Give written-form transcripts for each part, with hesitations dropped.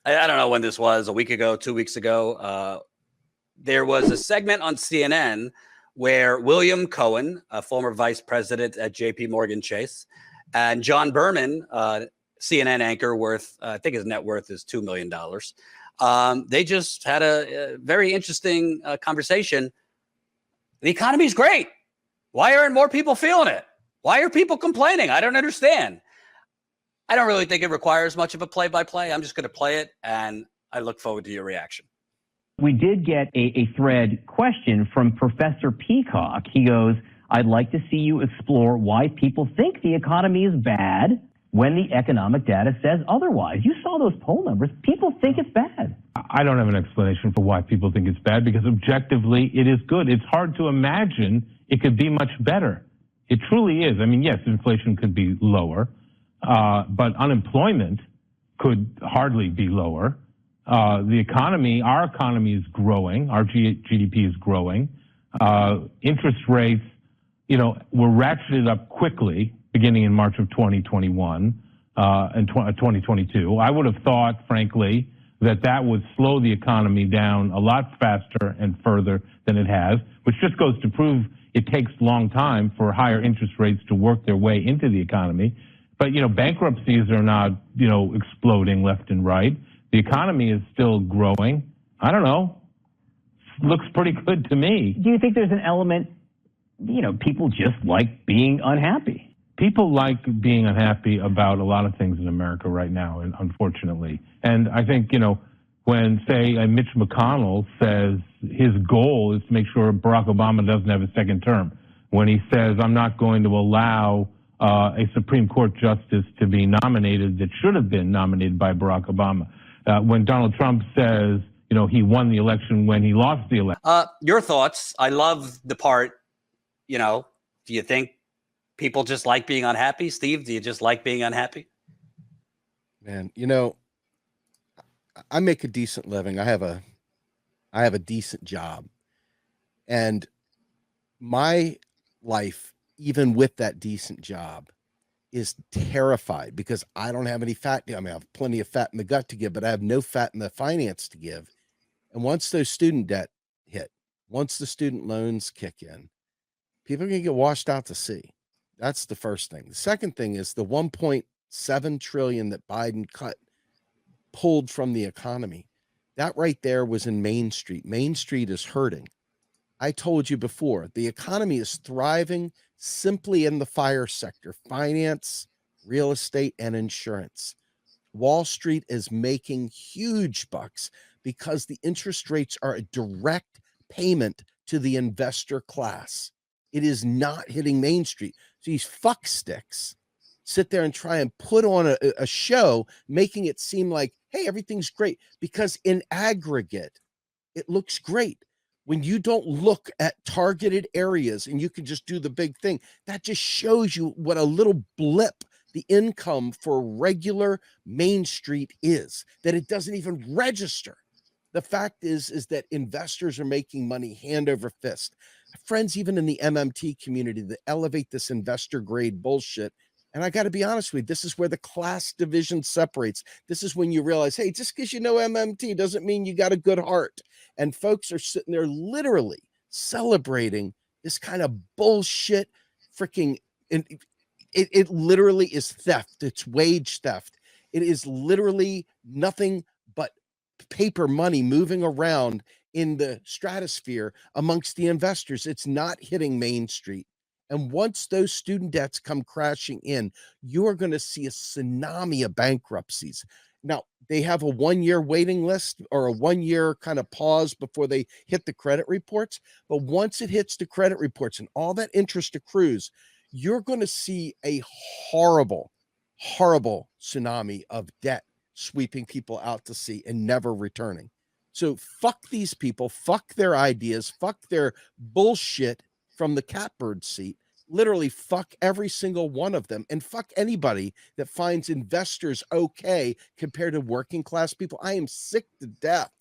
I don't know when this was, a week ago, 2 weeks ago. There was a segment on CNN where William Cohen, a former vice president at JP Morgan Chase, and John Berman, CNN anchor worth, I think his net worth is $2 million. They just had a very interesting conversation. The economy is great. Why aren't more people feeling it? Why are people complaining? I don't understand. I don't really think it requires much of a play-by-play. I'm just going to play it, and I look forward to your reaction. We did get a thread question from Professor Peacock. He goes, I'd like to see you explore why people think the economy is bad when the economic data says otherwise. You saw those poll numbers. People think it's bad. I don't have an explanation for why people think it's bad, because objectively it is good. It's hard to imagine it could be much better. It truly is. I mean, yes, inflation could be lower, but unemployment could hardly be lower. The economy, our economy is growing. Our GDP is growing. Interest rates, were ratcheted up quickly beginning in March of 2021 and 2022. I would have thought, frankly, that would slow the economy down a lot faster and further than it has, which just goes to prove it takes a long time for higher interest rates to work their way into the economy. But, bankruptcies are not, exploding left and right. The economy is still growing. I don't know. Looks pretty good to me. Do you think there's an element, people just like being unhappy? People like being unhappy about a lot of things in America right now, and unfortunately. And I think, when, say, Mitch McConnell says his goal is to make sure Barack Obama doesn't have a second term, when he says, I'm not going to allow a Supreme Court justice to be nominated that should have been nominated by Barack Obama, when Donald Trump says, he won the election when he lost the election. Your thoughts. I love the part, do you think people just like being unhappy? Steve, do you just like being unhappy? Man, I make a decent living. I have a decent job. And my life, even with that decent job, is terrified because I don't have any fat. I mean, I have plenty of fat in the gut to give, but I have no fat in the finance to give. And once those student debt hit, once the student loans kick in, people are going to get washed out to sea. That's the first thing. The second thing is the 1.7 trillion that Biden pulled from the economy. That right there was in Main Street. Main Street is hurting. I told you before, the economy is thriving simply in the fire sector, finance, real estate, and insurance. Wall Street is making huge bucks because the interest rates are a direct payment to the investor class. It is not hitting Main Street. So these fucksticks sit there and try and put on a show, making it seem like, hey, everything's great, because in aggregate, it looks great. When you don't look at targeted areas and you can just do the big thing, that just shows you what a little blip the income for regular Main Street is, that it doesn't even register. The fact is that investors are making money hand over fist. Friends, even in the MMT community, that elevate this investor grade bullshit. And I got to be honest with you, this is where the class division separates. This is when you realize, hey, just because you know MMT doesn't mean you got a good heart. And folks are sitting there literally celebrating this kind of bullshit freaking, it literally is theft. It's wage theft. It is literally nothing but paper money moving around in the stratosphere amongst the investors. It's not hitting Main Street. And once those student debts come crashing in, you are going to see a tsunami of bankruptcies. Now, they have a 1-year waiting list or a 1-year kind of pause before they hit the credit reports. But once it hits the credit reports and all that interest accrues, you're going to see a horrible, horrible tsunami of debt sweeping people out to sea and never returning. So fuck these people, fuck their ideas, fuck their bullshit from the catbird seat. Literally fuck every single one of them, and fuck anybody that finds investors okay compared to working class people. I am sick to death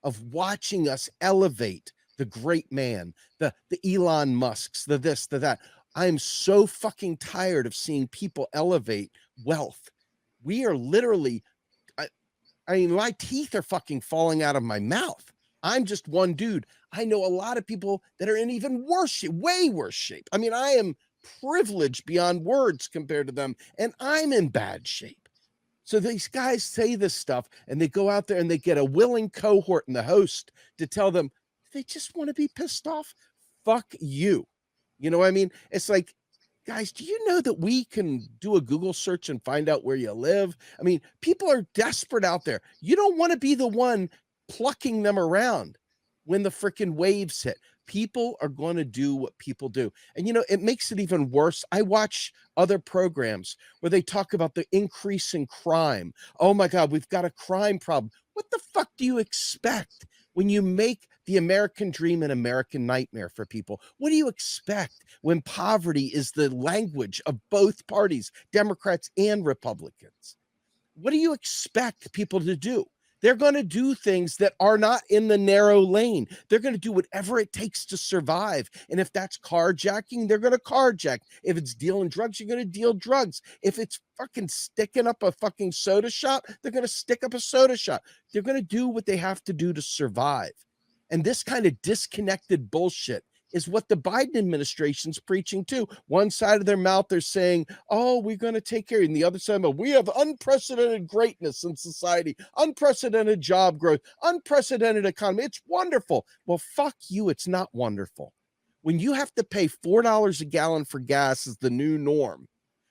of watching us elevate the great man, the Elon Musks, the this, the that. I am so fucking tired of seeing people elevate wealth. We are literally, I mean, my teeth are fucking falling out of my mouth. I'm just one dude. I know a lot of people that are in even worse shape, way worse shape. I mean, I am privileged beyond words compared to them, and I'm in bad shape. So these guys say this stuff, and they go out there and they get a willing cohort and the host to tell them they just want to be pissed off. Fuck you. You know what I mean? It's like, guys, do you know that we can do a Google search and find out where you live? I mean, people are desperate out there. You don't want to be the one plucking them around when the freaking waves hit. People are going to do what people do. And, you know, it makes it even worse. I watch other programs where they talk about the increase in crime. Oh my God, we've got a crime problem. What the fuck do you expect when you make the American dream an American nightmare for people? What do you expect when poverty is the language of both parties, Democrats and Republicans? What do you expect people to do? They're going to do things that are not in the narrow lane. They're going to do whatever it takes to survive. And if that's carjacking, they're going to carjack. If it's dealing drugs, you're going to deal drugs. If it's fucking sticking up a fucking soda shop, they're going to stick up a soda shop. They're going to do what they have to do to survive. And this kind of disconnected bullshit is what the Biden administration's preaching too. One side of their mouth, they're saying, oh, we're going to take care of you. And the other side, we have unprecedented greatness in society, unprecedented job growth, unprecedented economy. It's wonderful. Well, fuck you. It's not wonderful. When you have to pay $4 a gallon for gas is the new norm.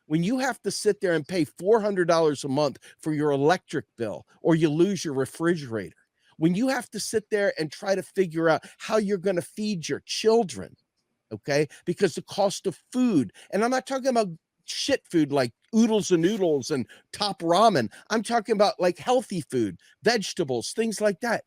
When you have to sit there and pay $400 a month for your electric bill, or you lose your refrigerator, when you have to sit there and try to figure out how you're going to feed your children, okay? Because the cost of food, and I'm not talking about shit food like oodles and noodles and top ramen. I'm talking about like healthy food, vegetables, things like that.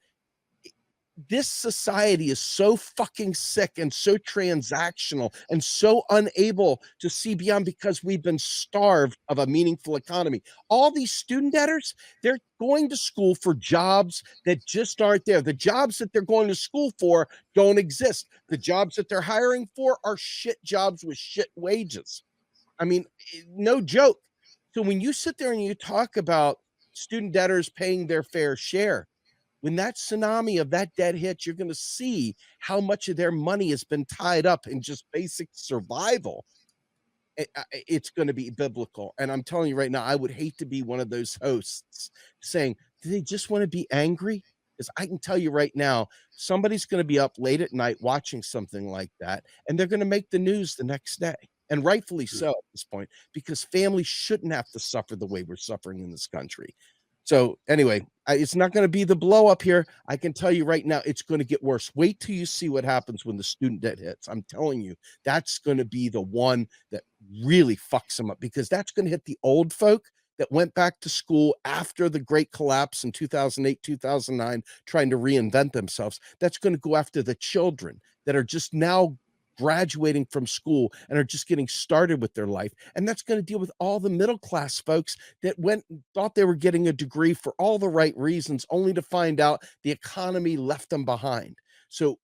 This society is so fucking sick and so transactional and so unable to see beyond because we've been starved of a meaningful economy. All these student debtors, they're going to school for jobs that just aren't there. The jobs that they're going to school for don't exist. The jobs that they're hiring for are shit jobs with shit wages. I mean, no joke. So when you sit there and you talk about student debtors paying their fair share, when that tsunami of that debt hits, you're going to see how much of their money has been tied up in just basic survival. It's going to be biblical. And I'm telling you right now, I would hate to be one of those hosts saying, do they just want to be angry? Because I can tell you right now, somebody's going to be up late at night watching something like that, and they're going to make the news the next day. And rightfully so at this point, because families shouldn't have to suffer the way we're suffering in this country. So anyway, it's not going to be the blow up here. I can tell you right now, it's going to get worse. Wait till you see what happens when the student debt hits. I'm telling you, that's going to be the one that really fucks them up, because that's going to hit the old folk that went back to school after the great collapse in 2008, 2009, trying to reinvent themselves. That's going to go after the children that are just now graduating from school and are just getting started with their life. And that's going to deal with all the middle class folks that went and thought they were getting a degree for all the right reasons, only to find out the economy left them behind. So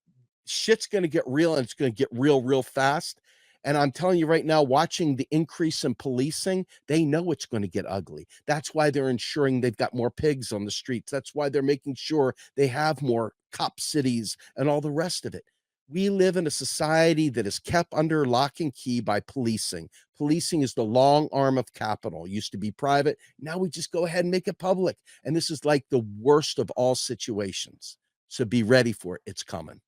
shit's going to get real, and it's going to get real, real fast. And I'm telling you right now, watching the increase in policing, they know it's going to get ugly. That's why they're ensuring they've got more pigs on the streets. That's why they're making sure they have more cop cities and all the rest of it. We live in a society that is kept under lock and key by policing. Policing is the long arm of capital. It used to be private. Now we just go ahead and make it public. And this is like the worst of all situations. So be ready for it. It's coming.